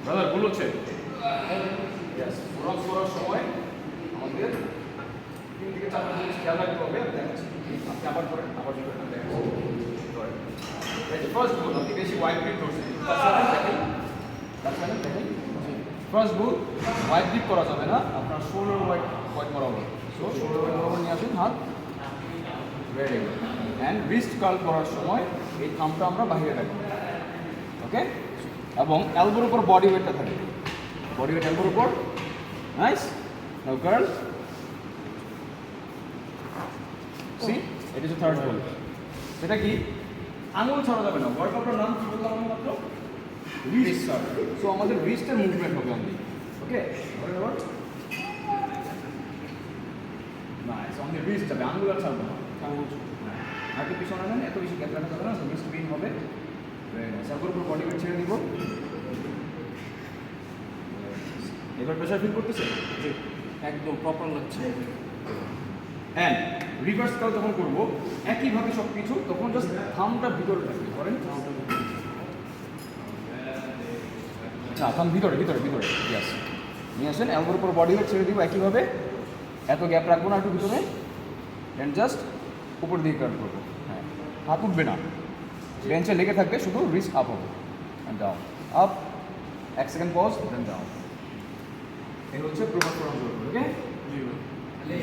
Brother ভুল হচ্ছে। Yes, forums করার সময় আমাদের 3 থেকে 4টা জিনিস খেয়াল রাখতে হবে। আমি দেখাচ্ছি, আপনি আবার করেন, আবার করেন, আমি দেখাচ্ছি। ফার্স্ট ভুল, আপনি বেশি ওয়াইড গ্রিপ করছেন। দেখেন ফার্স্ট ভুল, ওয়াইড গ্রিপ করা যাবে না, আপনার শোল্ডার ওয়াইড করা হবে। সো শোল্ডার ওয়াইড বরাবর নিয়ে আসুন হাত, very good. And wrist curl করার সময় এই থামটা আমরা বাহিরে রাখবো, ওকে? এবং এলবোর উপর বডি ওয়েটটা থাকে, বডি ওয়েট এলবোর উপর। নাইস, নাও কার্ল। সি, এটা হচ্ছে থার্ড ভুল। সেটা কি? আঙুল ছাড়া যাবে না। ওয়ার্কআউটের নাম কি বললাম আমরা মাত্র? Wrist curl. সো আমাদের রিস্টের মুভমেন্ট হবে অনলি, ওকে? নাইস, আমাদের রিস্ট যাবে, আঙুল আর ছাড়বো না। আর একটু পিছনে নেন, এত বেশি গ্যাপ রাখা যাবে না, রিস্ট পেইন হবে। সার্ভের উপর বডি ওয়েট ছেড়ে দিব। এবার প্রেশার ফিল করতেছে? জি, একদম প্রপার লাগছে। অ্যান্ড রিভার্স কাল যখন করবো একইভাবে সব কিছু, তখন জাস্ট থামটা ভিতরে রাখবে, করেন। না, থাম ভিতরে ভিতরে ভিতরে, ইয়াস। নিয়ে আসেন, এলবোর উপর বডি ওয়েট ছেড়ে দিব একইভাবে, এত গ্যাপ রাখবো না একটু ভিতরে। অ্যান্ড জাস্ট উপর দিকে কাট করবো। হ্যাঁ, হাত উঠবে না, বেঞ্চে লেগে থাকবে, শুধু রিস্ট আপ হবে and down, up. 1 second pause, then down. এই হচ্ছে প্রপার ফর্ম, ওকে? জি ভাই।